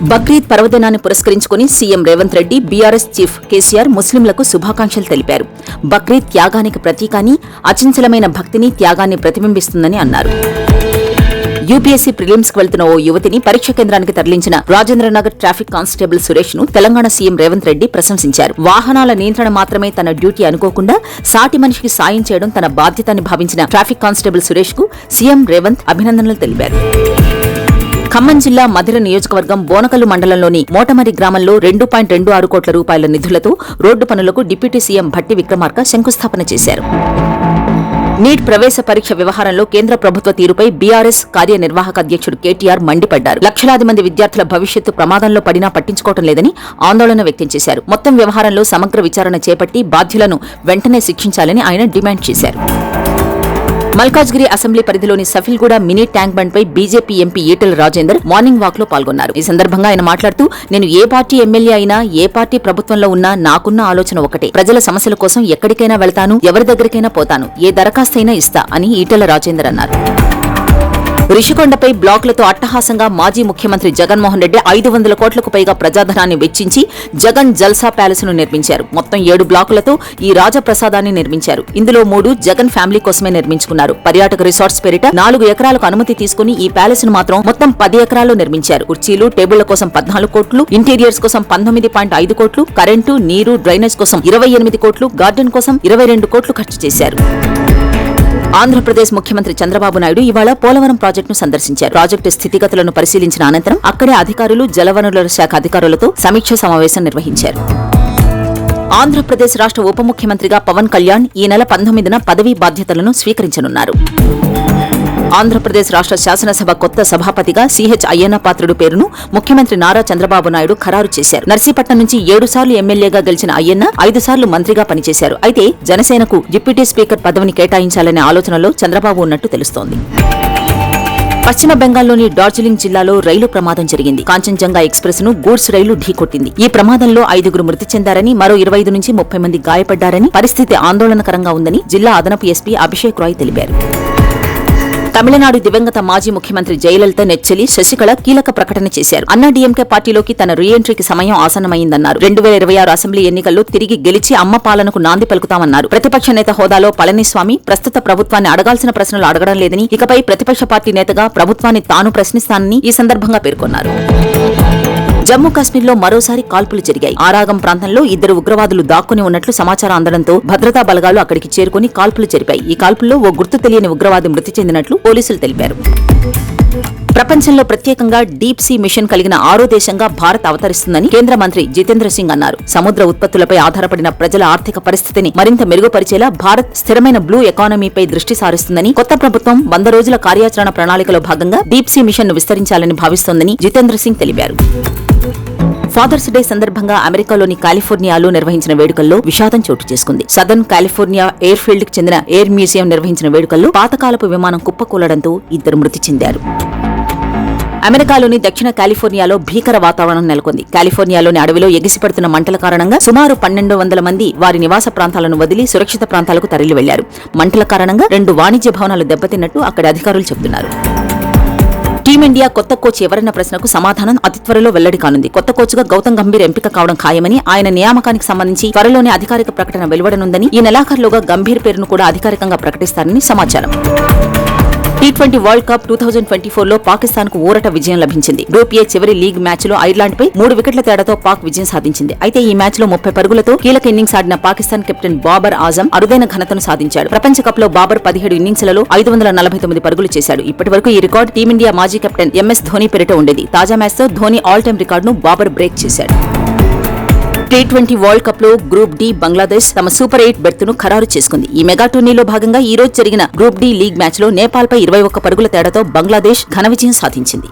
బక్రీద్ పర్వదినాన్ని పురస్కరించుకుని CM Revanth Reddy, BRS chief KCR ముస్లింలకు శుభాకాంక్షలు తెలిపారు. బక్రీద్ త్యాగానికి ప్రతీకని, అచంచలమైన భక్తిని, త్యాగాన్ని ప్రతిబింబిస్తుందని అన్నారు. యూపీఎస్సీ ప్రిలిమ్స్ కు వెళ్తున్న ఓ యువతిని పరీక్ష కేంద్రానికి తరలించిన రాజేంద్రనగర్ ట్రాఫిక్ కానిస్టేబుల్ సురేష్ ను తెలంగాణ సీఎం రేవంత్ రెడ్డి ప్రశంసించారు. వాహనాల నియంత్రణ మాత్రమే తన డ్యూటీ అనుకోకుండా సాటి మనిషికి సాయం చేయడం తన బాధ్యతని భావించిన ట్రాఫిక్ కానిస్టేబుల్ సురేష్ కు సీఎం రేవంత్ అభినందనలు తెలిపారు. ఖమ్మం జిల్లా మధిర నియోజకవర్గం బోనకల్లు మండలంలోని మోటమరి గ్రామంలో 2.26 కోట్ల రూపాయల నిధులతో రోడ్డు పనులకు డిప్యూటీ సీఎం భట్టి విక్రమార్క శంకుస్థాపన చేశారు. నీట్ ప్రవేశ పరీక్ష వ్యవహారంలో కేంద్ర ప్రభుత్వ తీరుపై బీఆర్ఎస్ కార్యనిర్వాహక అధ్యక్షుడు కేటీఆర్ మండిపడ్డారు. లక్షలాది మంది విద్యార్థుల భవిష్యత్తు ప్రమాదంలో పడినా పట్టించుకోవడం లేదని ఆందోళన వ్యక్తం చేశారు. మొత్తం వ్యవహారంలో సమగ్ర విచారణ చేపట్టి బాధ్యులను వెంటనే శిక్షించాలని ఆయన డిమాండ్ చేశారు. మల్కాజ్గిరి అసెంబ్లీ పరిధిలోని సఫిల్గూడ మినీ ట్యాంక్ బండ్ పై BJP MP Eatala Rajender morning walk లో పాల్గొన్నారు. ఈ సందర్భంగా ఆయన మాట్లాడుతూ, నేను ఏ పార్టీ ఎమ్మెల్యే అయినా, ఏ పార్టీ ప్రభుత్వంలో ఉన్నా నాకున్న ఆలోచన ఒకటే, ప్రజల సమస్యల కోసం ఎక్కడికైనా వెళ్తాను, ఎవరి దగ్గరికైనా పోతాను, ఏ దరఖాస్తైనా ఇస్తా అని ఈటెల రాజేందర్ అన్నారు. రిషికొండపై బ్లాకులతో అట్టహాసంగా మాజీ ముఖ్యమంత్రి జగన్మోహన్ రెడ్డి 500 కోట్లకు పైగా ప్రజాధనాన్ని వెచ్చించి జగన్ జల్సా ప్యాలెస్ ను నిర్మించారు. మొత్తం 7 బ్లాకులతో ఈ రాజప్రసాదాన్ని నిర్మించారు. ఇందులో 3 జగన్ ఫ్యామిలీ కోసమే నిర్మించుకున్నారు. పర్యాటక రిసార్ట్స్ పేరిట 4 ఎకరాలకు అనుమతి తీసుకుని ఈ ప్యాలెస్ ను మాత్రం మొత్తం 10 ఎకరాల్లో నిర్మించారు. కుర్చీలు, టేబుళ్ల కోసం 14 కోట్లు, ఇంటీరియర్స్ కోసం 19.5 కోట్లు, కరెంటు, నీరు, డ్రైనేజ్ కోసం 28 కోట్లు, గార్డెన్ కోసం 22 కోట్లు ఖర్చు చేశారు. ఆంధ్రప్రదేశ్ ముఖ్యమంత్రి చంద్రబాబు నాయుడు ఇవాళ పోలవరం ప్రాజెక్టును సందర్శించారు. ప్రాజెక్టు స్థితిగతులను పరిశీలించిన అనంతరం అక్కడే అధికారులు, జలవనరుల శాఖ అధికారులతో సమీక్ష సమావేశం నిర్వహించారు. ఆంధ్రప్రదేశ్ రాష్ట్ర ఉప ముఖ్యమంత్రిగా పవన్ కళ్యాణ్ ఈ నెల 19న పదవీ బాధ్యతలను స్వీకరించనున్నారు. ఆంధ్రప్రదేశ్ రాష్ట్ర శాసనసభ కొత్త సభాపతిగా సిహెచ్ అయ్యన్న పాత్రుడు పేరును ముఖ్యమంత్రి నారా చంద్రబాబు నాయుడు ఖరారు చేశారు. నర్సీపట్నం నుంచి 7 సార్లు ఎమ్మెల్యేగా గెలిచిన అయ్యన్న 5 సార్లు మంత్రిగా పనిచేశారు. అయితే జనసేనకు డిప్యూటీ స్పీకర్ పదవిని కేటాయించాలనే ఆలోచనలో చంద్రబాబు ఉన్నట్టు తెలుస్తోంది. పశ్చిమ బెంగాల్లోని డార్జిలింగ్ జిల్లాలో రైలు ప్రమాదం జరిగింది. కాంచన్జంగా ఎక్స్ప్రెస్ ను గూడ్స్ రైలు ఢీకొట్టింది. ఈ ప్రమాదంలో 5 మృతి చెందారని, మరో 25 నుంచి 30 మంది గాయపడ్డారని, పరిస్థితి ఆందోళనకరంగా ఉందని జిల్లా అదనపు ఎస్పీ అభిషేక్ రాయ్ తెలిపారు. తమిళనాడు దివంగత మాజీ ముఖ్యమంత్రి జయలలిత నెచ్చెలి శశికళ కీలక ప్రకటన చేశారు. అన్నాడీఎంకే పార్టీలోకి తన రీఎంట్రీకి సమయం ఆసన్నమైందన్నారు. 2026 అసెంబ్లీ ఎన్నికల్లో తిరిగి గెలిచి అమ్మ పాలనకు నాంది పలుకుతామన్నారు. ప్రతిపక్ష నేత హోదాలో పళనిస్వామి ప్రస్తుత ప్రభుత్వాన్ని అడగాల్సిన ప్రశ్నలు అడగడం లేదని, ఇకపై ప్రతిపక్ష పార్టీ నేతగా ప్రభుత్వాన్ని తాను ప్రశ్నిస్తానని ఈ సందర్భంగా పేర్కొన్నారు. జమ్మూ కాశ్మీర్లో మరోసారి కాల్పులు జరిగాయి. ఆరాగం ప్రాంతంలో 2 ఉగ్రవాదులు దాక్కుని ఉన్నట్లు సమాచారం అందడంతో భద్రతా బలగాలు అక్కడికి చేరుకుని కాల్పులు జరిపాయి. ఈ కాల్పుల్లో ఓ గుర్తు తెలియని ఉగ్రవాది మృతి చెందినట్లు పోలీసులు తెలిపారు. ప్రపంచంలో ప్రత్యేకంగా డీప్ సీ మిషన్ కలిగిన 6వ దేశంగా భారత్ అవతరిస్తుందని కేంద్ర మంత్రి జితేంద్ర సింగ్ అన్నారు. సముద్ర ఉత్పత్తులపై ఆధారపడిన ప్రజల ఆర్థిక పరిస్థితిని మరింత మెరుగుపరిచేలా భారత్ స్థిరమైన బ్లూ ఎకానమీపై దృష్టి సారిస్తుందని, కొత్త ప్రభుత్వం 100 రోజుల కార్యాచరణ ప్రణాళికలో భాగంగా డీప్ సీ మిషన్ ను విస్తరించాలని భావిస్తోందని జితేంద్ర సింగ్ తెలిపారు. ఫాదర్స్ డే సందర్భంగా అమెరికాలోని కాలిఫోర్నియాలో నిర్వహించిన వేడుకల్లో విషాదం చోటు చేసుకుంది. సదర్న్ కాలిఫోర్నియా ఎయిర్ ఫీల్డ్ కి చెందిన ఎయిర్ మ్యూజియం నిర్వహించిన వేడుకల్లో పాతకాలపు విమానం కుప్పకూలడంతో 2 మృతి చెందారు. అమెరికాలోని దక్షిణ కాలిఫోర్నియాలో భీకర వాతావరణం నెలకొంది. కాలిఫోర్నియాలోని అడవిలో ఎగిసిపడుతున్న మంటల కారణంగా సుమారు 1200 మంది వారి నివాస ప్రాంతాలను వదిలి సురక్షిత ప్రాంతాలకు తరలి వెళ్లారు. మంటల కారణంగా 2 వాణిజ్య భవనాలు దెబ్బతిన్నట్టు అక్కడి అధికారులు చెబుతున్నారు. టీమిండియా కొత్త కోచ్ ఎవరన్న ప్రశ్నకు సమాధానం అతి త్వరలో వెల్లడి కానుంది. కొత్త కోచ్గా గౌతమ్ గంభీర్ ఎంపిక కావడం ఖాయమని, ఆయన నియామకానికి సంబంధించి త్వరలోనే అధికారిక ప్రకటన వెలువడనుందని, ఈ నెలాఖరులోగా గంభీర్ పేరును కూడా అధికారికంగా ప్రకటిస్తారని సమాచారం. T20 వరల్డ్ కప్ 2024లో పాకిస్తాన్ కు ఊరట విజయం లభించింది. గ్రూప్ ఏ చివరి లీగ్ మ్యాచ్ లో ఐర్లాండ్ పై 3 వికెట్ల తేడాతో పాక్ విజయం సాధించింది. అయితే ఈ మ్యాచ్ లో 30 పరుగులతో కీలక ఇన్నింగ్స్ ఆడిన పాకిస్తాన్ కెప్టెన్ బాబర్ ఆజం అరుదైన ఘనతను సాధించాడు. ప్రపంచ కప్ లో బాబర్ 17 ఇన్నింగ్స్లలో 549 పరుగులు చేశాడు. ఇప్పటి వరకు ఈ రికార్డు టీమిండియా మాజీ కెప్టెన్ MS ధోనీ పేరిట ఉండేది. తాజా మ్యాచ్ తో ధోనీ ఆల్ టైమ్ రికార్డును బాబర్ బ్రేక్ చేశాడు. T20 వరల్డ్ కప్ లో గ్రూప్ డి బంగ్లాదేశ్ తమ సూపర్ 8 బెర్త్ను ఖరారు చేసుకుంది. ఈ మెగా టోర్నీలో భాగంగా ఈ రోజు జరిగిన గ్రూప్ డి లీగ్ మ్యాచ్ లో నేపాల్ పై 21 పరుగుల తేడాతో బంగ్లాదేశ్ ఘన విజయం సాధించింది.